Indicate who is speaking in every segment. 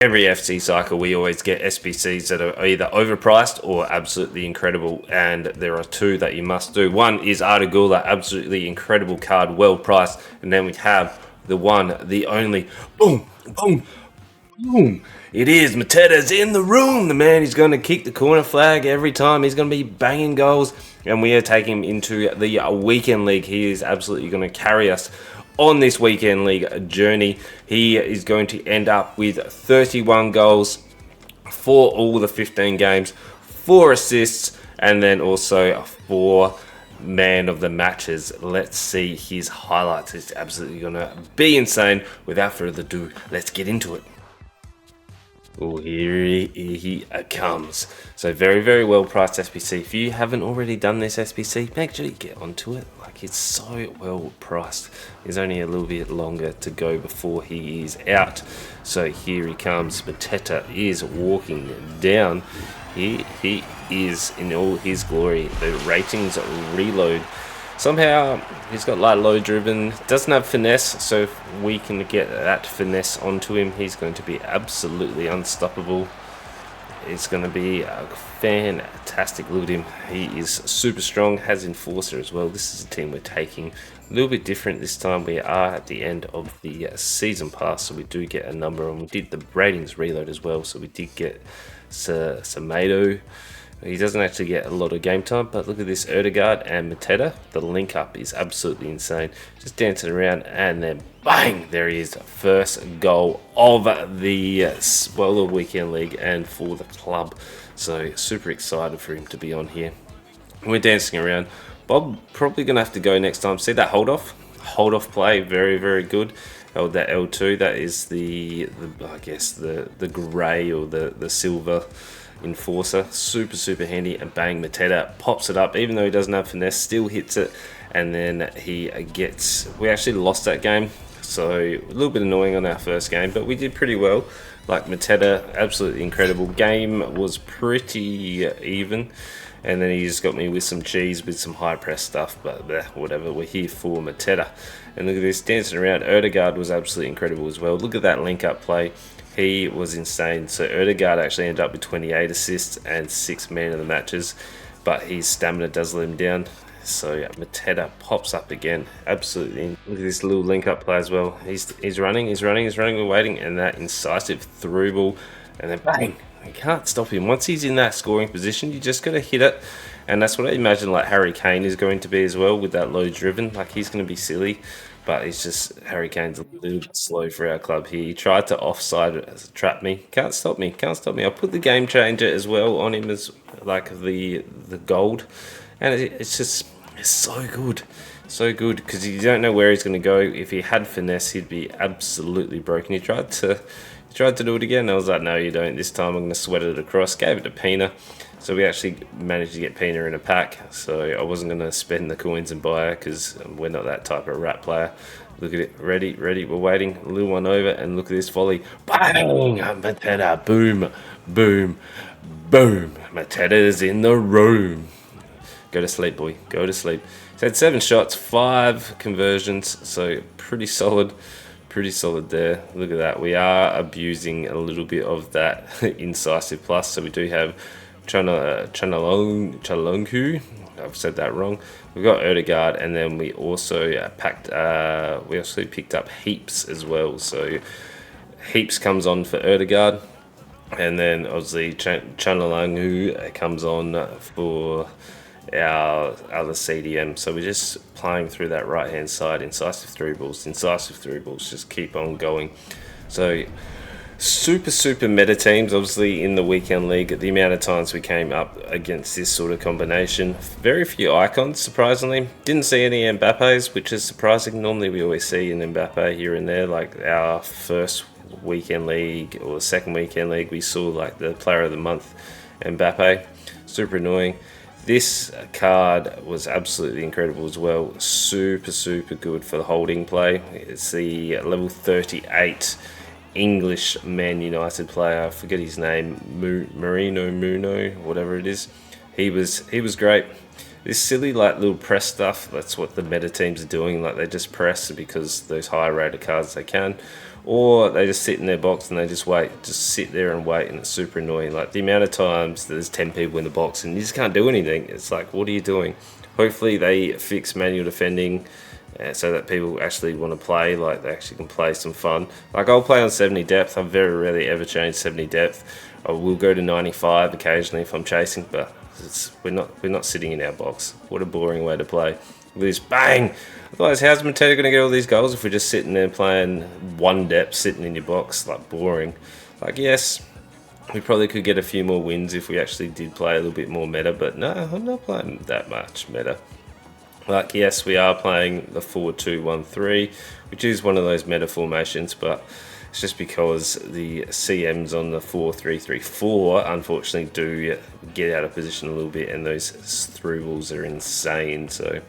Speaker 1: Every FC cycle, we always get SBCs that are either overpriced or absolutely incredible, and there are two that you must do. One is Artigula, absolutely incredible card, well priced, and then we have the one, the only, boom, boom, boom. It is Mateda's in the room. The man is going to kick the corner flag every time. He's going to be banging goals, and we are taking him into the weekend league. He is absolutely going to carry us on this weekend league journey. He is going to end up with 31 goals for all the 15 games, 4 assists, and then also 4 man of the matches. Let's see his highlights. It's absolutely going to be insane. Without further ado, let's get into it. Oh, here he comes. So very, very well priced SBC. If you haven't already done this SBC, make sure you get onto it. Like, it's so well priced. There's only a little bit longer to go before he is out. So here he comes. Mateta is walking down. Here he is in all his glory. The ratings reload. Somehow he's got light low driven, doesn't have finesse, so if we can get that finesse onto him, he's going to be absolutely unstoppable. It's going to be fantastic. Look at him, he is super strong, has enforcer as well. This is a team we're taking a little bit different this time. We are at the end of the season pass, so we do get a number, and we did the ratings reload as well, so we did get Semedo. He doesn't actually get a lot of game time, but look at this, Ødegaard and Mateta. The link up is absolutely insane. Just dancing around, and then bang, there he is. First goal of the weekend league and for the club. So super excited for him to be on here. We're dancing around. Bob probably gonna have to go next time. See that hold off play, very, very good. Oh, that L2, that is the I guess the grey or the silver enforcer. Super handy, and bang, Mateta pops it up. Even though he doesn't have finesse, still hits it, and then he gets, we actually lost that game, so a little bit annoying on our first game, but we did pretty well. Like, Mateta, absolutely incredible. Game was pretty even, and then he just got me with some cheese with some high press stuff, but whatever, we're here for Mateta. And look at this, dancing around. Ødegaard was absolutely incredible as well. Look at that link up play. He was insane. So Ødegaard actually ended up with 28 assists and 6 man of the matches, but his stamina does let him down. So yeah, Mateta pops up again. Absolutely. Look at this little link up play as well. He's running, we're waiting, and that incisive through ball, and then bang. You can't stop him. Once he's in that scoring position, you just got to hit it. And that's what I imagine like Harry Kane is going to be as well, with that low driven. Like, he's going to be silly. But it's just, Harry Kane's a little bit slow for our club here. He tried to offside trap me. Can't stop me. I'll put the game changer as well on him as like the gold. And it's just, it's so good. So good, because you don't know where he's going to go. If he had finesse, he'd be absolutely broken. He tried to do it again. I was like, no, you don't. This time I'm going to sweat it across. Gave it to Pina. So we actually managed to get Pina in a pack. So I wasn't going to spend the coins and buy her, because we're not that type of rat player. Look at it. Ready. We're waiting. A little one over, and look at this volley. Bang! Mateta. Boom. Mateta's in the room. Go to sleep, boy. Go to sleep. He's had 7 shots, 5 conversions. So pretty solid. There. Look at that. We are abusing a little bit of that incisive plus. So we do have Çalhanoğlu. I've said that wrong. We've got Ødegaard, and then we also picked up Heaps as well. So Heaps comes on for Ødegaard, and then obviously Çalhanoğlu comes on for our other CDM. So we're just playing through that right hand side. Incisive through balls, just keep on going. So super meta teams, obviously, in the weekend league. The amount of times we came up against this sort of combination, very few icons, surprisingly. Didn't see any Mbappes, which is surprising. Normally we always see an Mbappe here and there. Like our first weekend league or second weekend league, we saw like the player of the month Mbappe. Super annoying. This card was absolutely incredible as well. Super good for the holding play. It's the level 38 English Man United player. I forget his name. Marino Muno, whatever it is. He was great. This silly like little press stuff, that's what the meta teams are doing. Like, they just press because those higher rated cards they can. or they just sit in their box and they just wait, just sit there and wait, and it's super annoying. Like the amount of times there's 10 people in the box and you just can't do anything. It's like, what are you doing? Hopefully they fix manual defending so that people actually want to play, like they actually can play some fun. Like I'll play on 70 depth. I very rarely ever change 70 depth. I will go to 95 occasionally if I'm chasing, but we're not sitting in our box. What a boring way to play. This bang. Otherwise, how's Mateta going to get all these goals if we're just sitting there playing one depth, sitting in your box? Like boring. Like yes, we probably could get a few more wins if we actually did play a little bit more meta, but no, I'm not playing that much meta. Like yes, we are playing the 4-2-1-3, which is one of those meta formations, but it's just because the CMs on the 4-3-3-4 unfortunately do get out of position a little bit, and those through balls are insane. So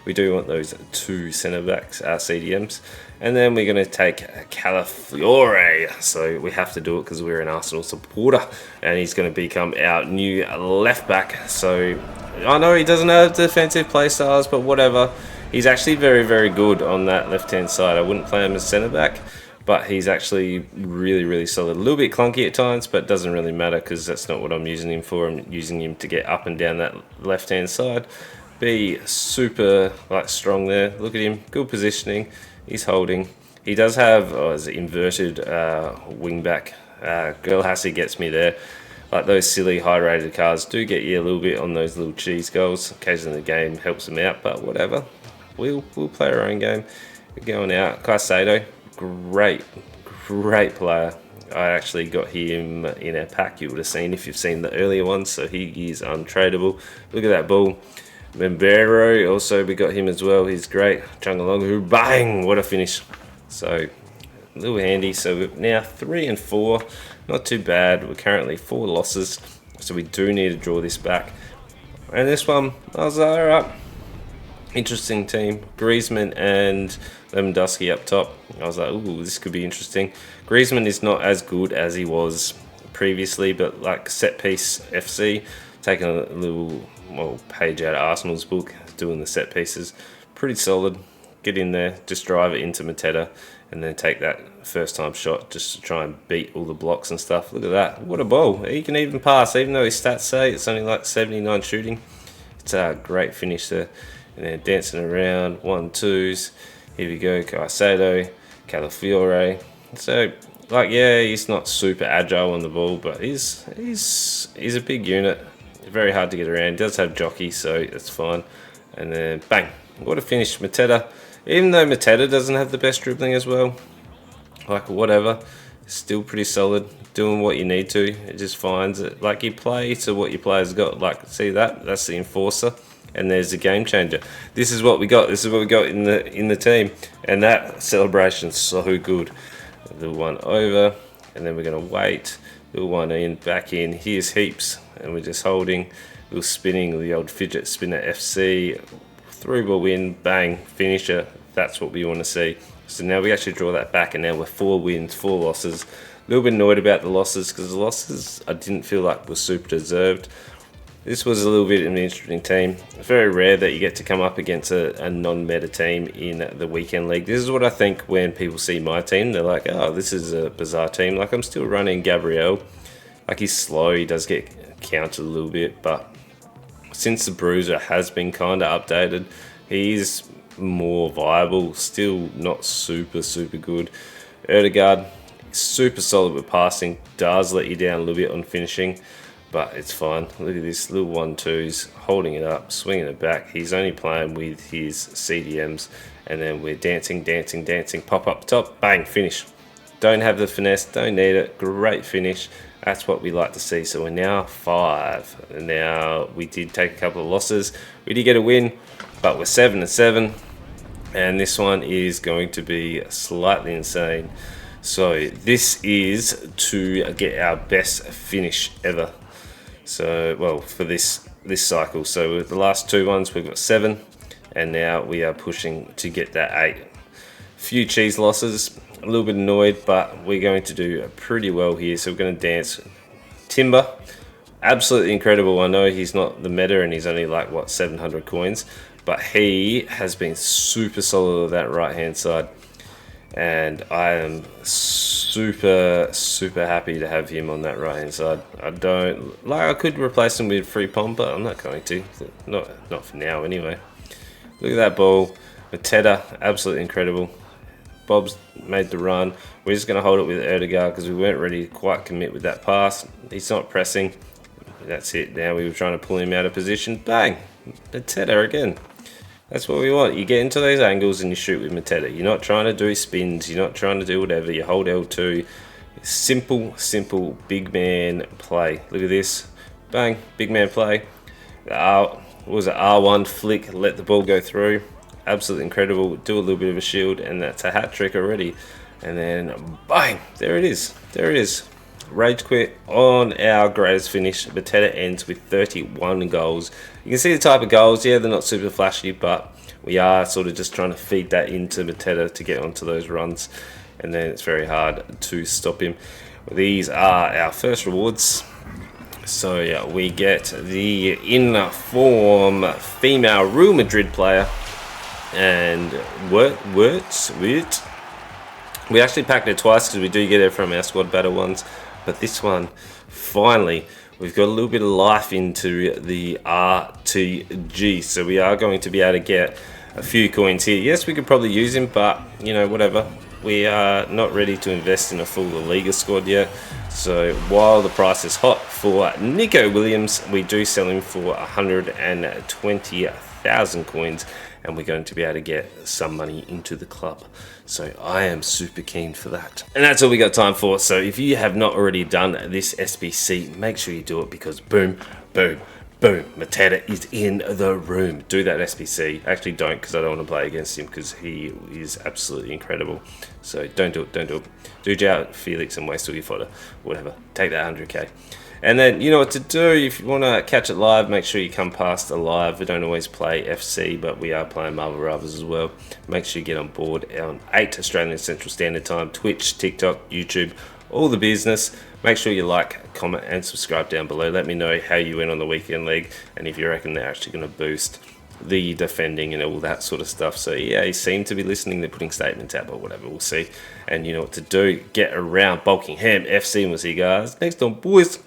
Speaker 1: we do want those two centre backs, CDMs, and then we're going to take Calafiore. So we have to do it because we're an Arsenal supporter, and he's going to become our new left back. So I know he doesn't have defensive play styles, but whatever. He's actually very, very good on that left-hand side. I wouldn't play him as centre back, but he's actually really, really solid. A little bit clunky at times, but it doesn't really matter because that's not what I'm using him for. I'm using him to get up and down that left-hand side. Be super strong there. Look at him, good positioning. He's holding. He does have an inverted wing back. Girl Hassie gets me there. Like those silly high-rated cards do get you a little bit on those little cheese goals. Occasionally the game helps them out, but whatever. We'll play our own game. We're going out. Caicedo, great player. I actually got him in our pack. You would have seen if you've seen the earlier ones. So he is untradeable. Look at that ball. Membero, also we got him as well. He's great. Chungalonga, bang! What a finish. So a little handy. So we're now 3 and 4. Not too bad. We're currently 4 losses. So we do need to draw this back. And this one, I was like, alright. Interesting team. Griezmann and Lewandowski up top. I was like, ooh, this could be interesting. Griezmann is not as good as he was previously, but like set piece FC, taking a little page out of Arsenal's book, doing the set pieces. Pretty solid. Get in there, just drive it into Mateta, and then take that first time shot just to try and beat all the blocks and stuff. Look at that. What a ball. He can even pass, even though his stats say it's only like 79 shooting. It's a great finish there. And then dancing around, 1-2s. Here we go, Caicedo, Calafiore. So, yeah, he's not super agile on the ball, but he's a big unit. Very hard to get around. He does have jockey, so that's fine. And then, bang. What a finish. Mateta. Even though Mateta doesn't have the best dribbling as well, whatever, still pretty solid. Doing what you need to. It just finds it. You play to what your players got. See that? That's the enforcer. And there's the game changer. This is what we got. This is what we got in the team. And that celebration's so good. Little one over, and then we're gonna wait. Little one in, back in. Here's heaps, and we're just holding. Little spinning, the old fidget spinner FC. Through ball win, bang, finisher. That's what we want to see. So now we actually draw that back, and now we're 4 wins, 4 losses. A little bit annoyed about the losses because the losses I didn't feel like were super deserved. This was a little bit of an interesting team. It's very rare that you get to come up against a non-meta team in the weekend league. This is what I think when people see my team. They're like, oh, this is a bizarre team. I'm still running Gabriel. He's slow. He does get counted a little bit. But since the Bruiser has been kind of updated, he's more viable. Still not super, super good. Erdegaard, super solid with passing. Does let you down a little bit on finishing. But it's fine. Look at this little 1-2s, holding it up, swinging it back. He's only playing with his CDMs. And then we're dancing. Pop up top, bang, finish. Don't have the finesse, don't need it. Great finish. That's what we like to see. So we're now 5. And now we did take a couple of losses. We did get a win, but we're 7 and 7. And this one is going to be slightly insane. So this is to get our best finish ever. So, well, for this cycle. So with the last 2 ones, we've got 7, and now we are pushing to get that 8. Few cheese losses, a little bit annoyed, but we're going to do pretty well here. So we're going to dance. Timber, absolutely incredible. I know he's not the meta, and he's only 700 coins, but he has been super solid on that right-hand side. and I am super happy to have him on that right hand side. I don't like. I could replace him with Frimpong, but I'm not going to. Not for now, anyway. Look at that ball, Mateta, absolutely incredible. Bob's made the run. We're just going to hold it with Erdegaard because we weren't ready to quite commit with that pass. He's not pressing. That's it. Now we were trying to pull him out of position. Bang! Mateta again. That's what we want. You get into those angles and you shoot with Mateta. You're not trying to do spins. You're not trying to do whatever. You hold L2. Simple big man play. Look at this. Bang. Big man play. What was it? R1 flick. Let the ball go through. Absolutely incredible. Do a little bit of a shield and that's a hat trick already. And then bang. There it is. There it is. Rage quit on our greatest finish. Mateta ends with 31 goals. You can see the type of goals. Yeah, they're not super flashy, but we are sort of just trying to feed that into Mateta to get onto those runs. And then it's very hard to stop him. These are our first rewards. So yeah, we get the in-form female Real Madrid player. And Wirtz. We actually packed it twice because we do get it from our squad battle ones. But this one, finally, we've got a little bit of life into the RTG. So we are going to be able to get a few coins here. Yes, we could probably use him, but, you know, whatever. We are not ready to invest in a full La Liga squad yet. So while the price is hot for Nico Williams, we do sell him for 120,000 coins. And we're going to be able to get some money into the club. So I am super keen for that. And that's all we got time for. So if you have not already done this SBC, make sure you do it because boom, Mateta is in the room. Do that SBC. Actually don't, because I don't want to play against him because he is absolutely incredible. So don't do it, Do João Felix and waste all your fodder. Whatever. Take that 100k. And then you know what to do. If you want to catch it live, make sure you come past the live. We don't always play FC, but we are playing Marvel Rivals as well. Make sure you get on board on 8 Australian Central Standard Time, Twitch, TikTok, YouTube, all the business. Make sure you like, comment, and subscribe down below. Let me know how you went on the weekend league and if you reckon they're actually going to boost the defending and all that sort of stuff. So yeah, you seem to be listening. They're putting statements out, but whatever, we'll see. And you know what to do. Get around Bulkingham FC, and we'll see you guys next time, boys.